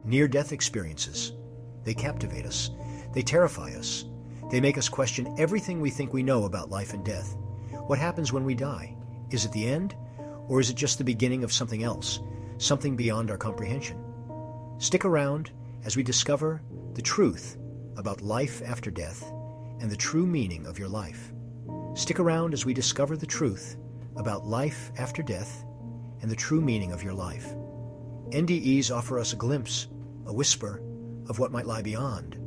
Near-death experiences. They captivate us. They terrify us. They make us question everything we think we know about life and death. What happens when we die? Is it the end? Or is it just the beginning of something else? Something beyond our comprehension? Stick around as we discover the truth about life after death and the true meaning of your life. Stick around as we discover the truth about life after death and the true meaning of your life. NDEs offer us a glimpse, a whisper, of what might lie beyond.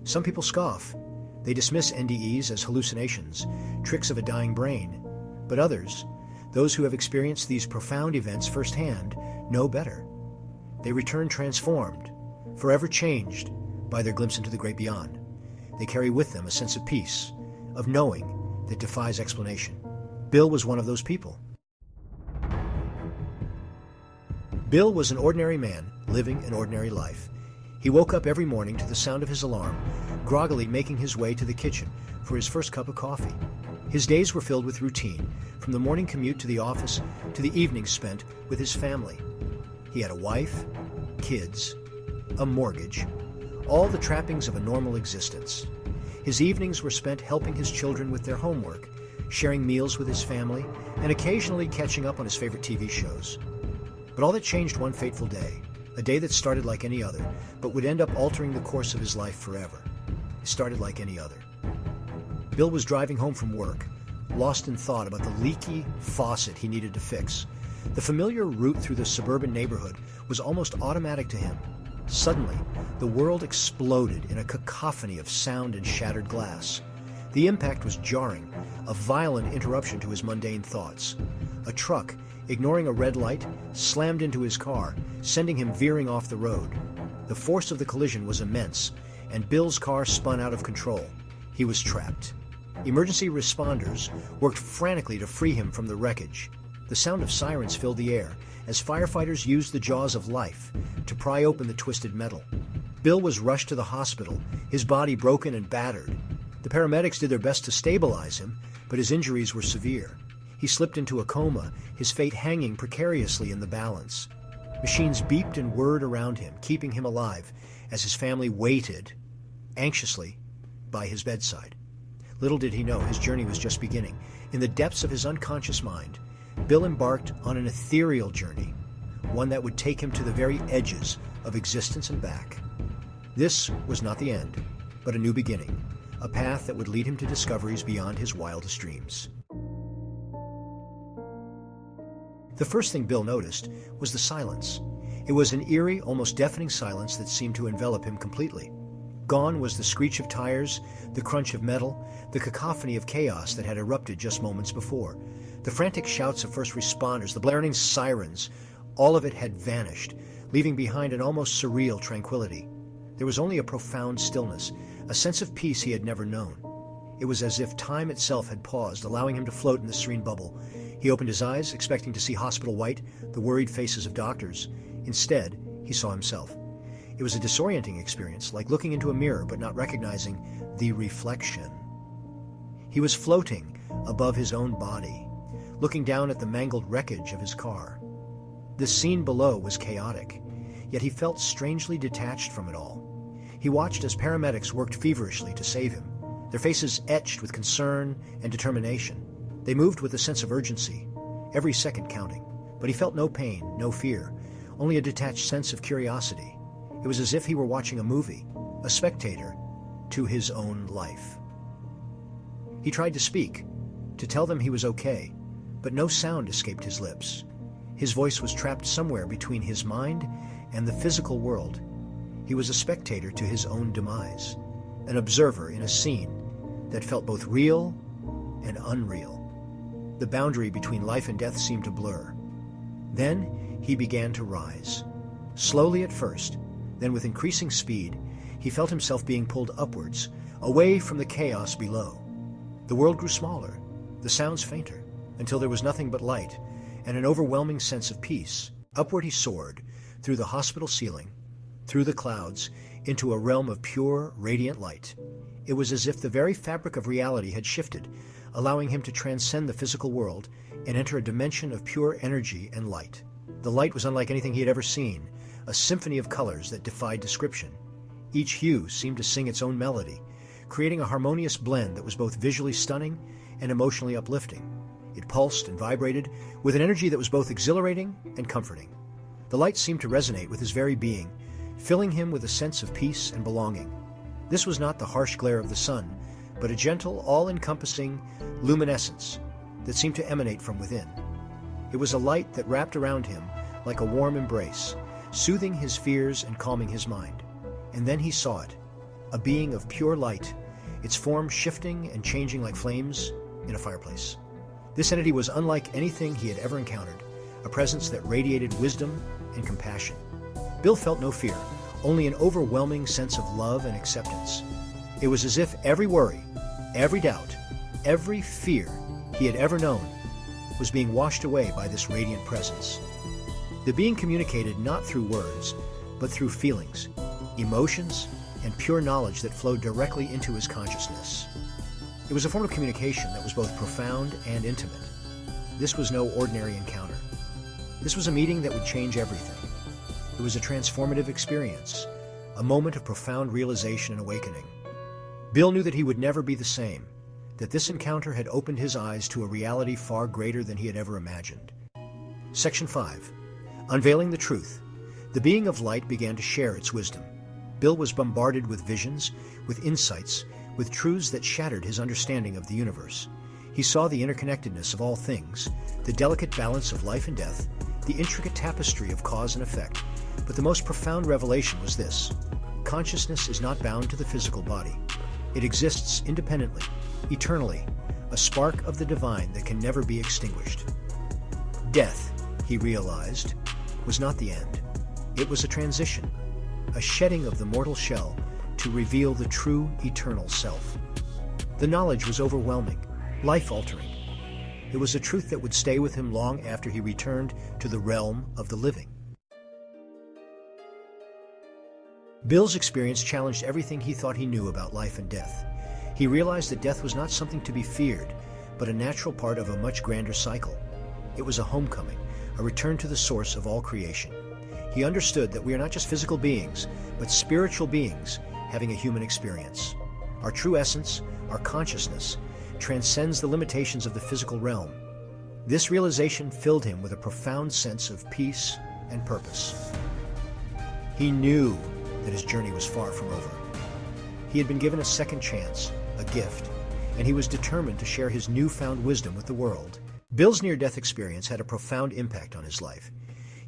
Some people scoff. They dismiss NDEs as hallucinations, tricks of a dying brain. But others, those who have experienced these profound events firsthand, know better. They return transformed, forever changed by their glimpse into the great beyond. They carry with them a sense of peace, of knowing that defies explanation. Bill was one of those people. Bill was an ordinary man living an ordinary life. He woke up every morning to the sound of his alarm, groggily making his way to the kitchen for his first cup of coffee. His days were filled with routine, from the morning commute to the office to the evenings spent with his family. He had a wife, kids, a mortgage, all the trappings of a normal existence. His evenings were spent helping his children with their homework, sharing meals with his family, and occasionally catching up on his favorite TV shows. But all that changed one fateful day, a day that started like any other, but would end up altering the course of his life forever. It started like any other. Bill was driving home from work, lost in thought about the leaky faucet he needed to fix. The familiar route through the suburban neighborhood was almost automatic to him. Suddenly, the world exploded in a cacophony of sound and shattered glass. The impact was jarring, a violent interruption to his mundane thoughts. A truck, ignoring a red light, slammed into his car, sending him veering off the road. The force of the collision was immense, and Bill's car spun out of control. He was trapped. Emergency responders worked frantically to free him from the wreckage. The sound of sirens filled the air as firefighters used the jaws of life to pry open the twisted metal. Bill was rushed to the hospital, his body broken and battered. The paramedics did their best to stabilize him, but his injuries were severe. He slipped into a coma, his fate hanging precariously in the balance. Machines beeped and whirred around him, keeping him alive as his family waited, anxiously, by his bedside. Little did he know his journey was just beginning. In the depths of his unconscious mind, Bill embarked on an ethereal journey, one that would take him to the very edges of existence and back. This was not the end, but a new beginning, a path that would lead him to discoveries beyond his wildest dreams. The first thing Bill noticed was the silence. It was an eerie, almost deafening silence that seemed to envelop him completely. Gone was the screech of tires, the crunch of metal, the cacophony of chaos that had erupted just moments before. The frantic shouts of first responders, the blaring sirens, all of it had vanished, leaving behind an almost surreal tranquility. There was only a profound stillness, a sense of peace he had never known. It was as if time itself had paused, allowing him to float in the serene bubble. He opened his eyes, expecting to see hospital white, the worried faces of doctors. Instead, he saw himself. It was a disorienting experience, like looking into a mirror but not recognizing the reflection. He was floating above his own body, looking down at the mangled wreckage of his car. The scene below was chaotic, yet he felt strangely detached from it all. He watched as paramedics worked feverishly to save him, their faces etched with concern and determination. They moved with a sense of urgency, every second counting. But he felt no pain, no fear, only a detached sense of curiosity. It was as if he were watching a movie, a spectator to his own life. He tried to speak, to tell them he was okay, but no sound escaped his lips. His voice was trapped somewhere between his mind and the physical world. He was a spectator to his own demise, an observer in a scene that felt both real and unreal. The boundary between life and death seemed to blur. Then he began to rise. Slowly at first, then with increasing speed, he felt himself being pulled upwards, away from the chaos below. The world grew smaller, the sounds fainter, until there was nothing but light and an overwhelming sense of peace. Upward he soared, through the hospital ceiling, through the clouds, into a realm of pure, radiant light. It was as if the very fabric of reality had shifted, allowing him to transcend the physical world and enter a dimension of pure energy and light. The light was unlike anything he had ever seen, a symphony of colors that defied description. Each hue seemed to sing its own melody, creating a harmonious blend that was both visually stunning and emotionally uplifting. It pulsed and vibrated with an energy that was both exhilarating and comforting. The light seemed to resonate with his very being, filling him with a sense of peace and belonging. This was not the harsh glare of the sun, but a gentle, all-encompassing luminescence that seemed to emanate from within. It was a light that wrapped around him like a warm embrace, soothing his fears and calming his mind. And then he saw it, a being of pure light, its form shifting and changing like flames in a fireplace. This entity was unlike anything he had ever encountered, a presence that radiated wisdom and compassion. Bill felt no fear, only an overwhelming sense of love and acceptance. It was as if every worry, every doubt, every fear he had ever known was being washed away by this radiant presence. The being communicated not through words, but through feelings, emotions, and pure knowledge that flowed directly into his consciousness. It was a form of communication that was both profound and intimate. This was no ordinary encounter. This was a meeting that would change everything. It was a transformative experience, a moment of profound realization and awakening. Bill knew that he would never be the same, that this encounter had opened his eyes to a reality far greater than he had ever imagined. Section 5. Unveiling the truth. The being of light began to share its wisdom. Bill was bombarded with visions, with insights, with truths that shattered his understanding of the universe. He saw the interconnectedness of all things, the delicate balance of life and death, the intricate tapestry of cause and effect. But the most profound revelation was this: consciousness is not bound to the physical body. It exists independently, eternally, a spark of the divine that can never be extinguished. Death, he realized, was not the end. It was a transition, a shedding of the mortal shell to reveal the true eternal self. The knowledge was overwhelming, life-altering. It was a truth that would stay with him long after he returned to the realm of the living. Bill's experience challenged everything he thought he knew about life and death. He realized that death was not something to be feared, but a natural part of a much grander cycle. It was a homecoming, a return to the source of all creation. He understood that we are not just physical beings, but spiritual beings having a human experience. Our true essence, our consciousness, transcends the limitations of the physical realm. This realization filled him with a profound sense of peace and purpose. He knew that his journey was far from over. He had been given a second chance, a gift, and he was determined to share his newfound wisdom with the world. Bill's near-death experience had a profound impact on his life.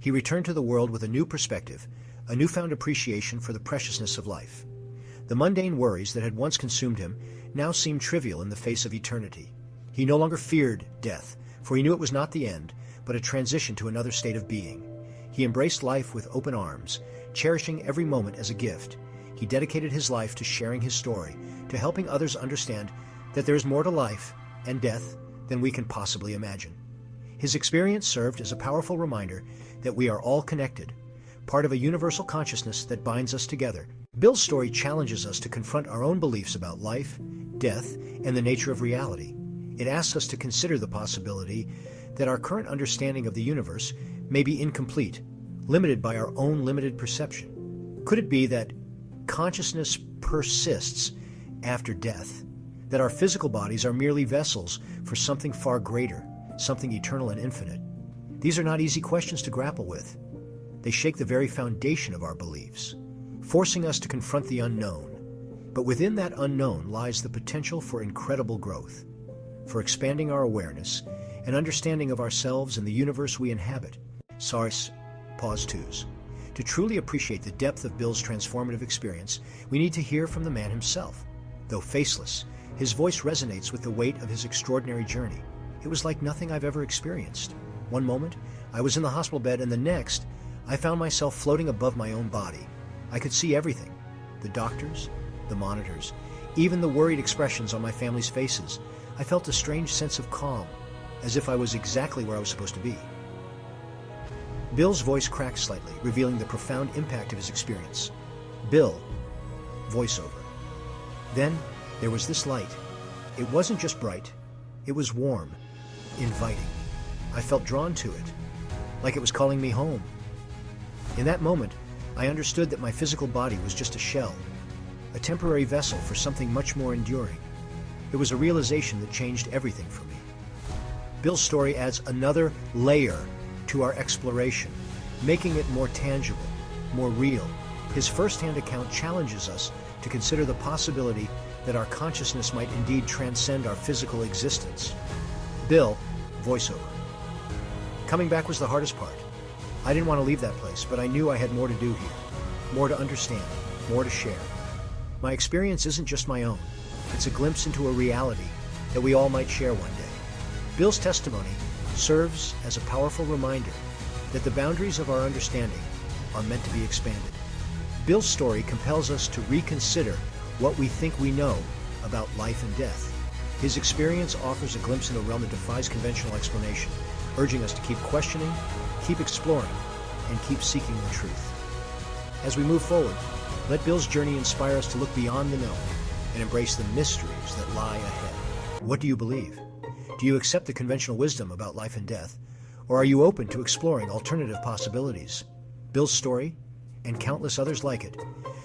He returned to the world with a new perspective, a newfound appreciation for the preciousness of life. The mundane worries that had once consumed him now seemed trivial in the face of eternity. He no longer feared death, for he knew it was not the end, but a transition to another state of being. He embraced life with open arms, cherishing every moment as a gift. He dedicated his life to sharing his story, to helping others understand that there is more to life and death than we can possibly imagine. His experience served as a powerful reminder that we are all connected, part of a universal consciousness that binds us together. Bill's story challenges us to confront our own beliefs about life, death, and the nature of reality. It asks us to consider the possibility that our current understanding of the universe may be incomplete, limited by our own limited perception. Could it be that consciousness persists after death, that our physical bodies are merely vessels for something far greater, something eternal and infinite? These are not easy questions to grapple with. They shake the very foundation of our beliefs, forcing us to confront the unknown. But within that unknown lies the potential for incredible growth, for expanding our awareness and understanding of ourselves and the universe we inhabit. Pause 2s. To truly appreciate the depth of Bill's transformative experience, we need to hear from the man himself. Though faceless, his voice resonates with the weight of his extraordinary journey. It was like nothing I've ever experienced. One moment, I was in the hospital bed, and the next, I found myself floating above my own body. I could see everything: the doctors, the monitors, even the worried expressions on my family's faces. I felt a strange sense of calm, as if I was exactly where I was supposed to be. Bill's voice cracked slightly, revealing the profound impact of his experience. Bill, voiceover. Then there was this light. It wasn't just bright, it was warm, inviting. I felt drawn to it, like it was calling me home. In that moment, I understood that my physical body was just a shell, a temporary vessel for something much more enduring. It was a realization that changed everything for me. Bill's story adds another layer to our exploration, making it more tangible, more real. His first-hand account challenges us to consider the possibility that our consciousness might indeed transcend our physical existence. Bill, voiceover. Coming back was the hardest part. I didn't want to leave that place, but I knew I had more to do here, more to understand, more to share. My experience isn't just my own. It's a glimpse into a reality that we all might share one day. Bill's testimony serves as a powerful reminder that the boundaries of our understanding are meant to be expanded. Bill's story compels us to reconsider what we think we know about life and death. His experience offers a glimpse into a realm that defies conventional explanation, urging us to keep questioning, keep exploring, and keep seeking the truth. As we move forward, let Bill's journey inspire us to look beyond the known and embrace the mysteries that lie ahead. What do you believe? Do you accept the conventional wisdom about life and death, or are you open to exploring alternative possibilities? Bill's story, and countless others like it,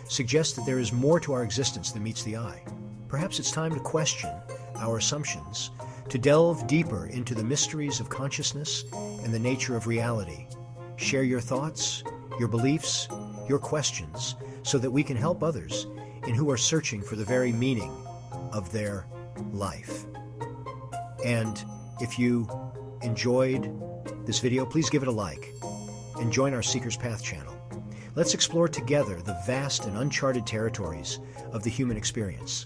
suggest that there is more to our existence than meets the eye. Perhaps it's time to question our assumptions, to delve deeper into the mysteries of consciousness and the nature of reality. Share your thoughts, your beliefs, your questions, so that we can help others in who are searching for the very meaning of their life. And if you enjoyed this video, please give it a like and join our Seeker's Path channel. Let's explore together the vast and uncharted territories of the human experience.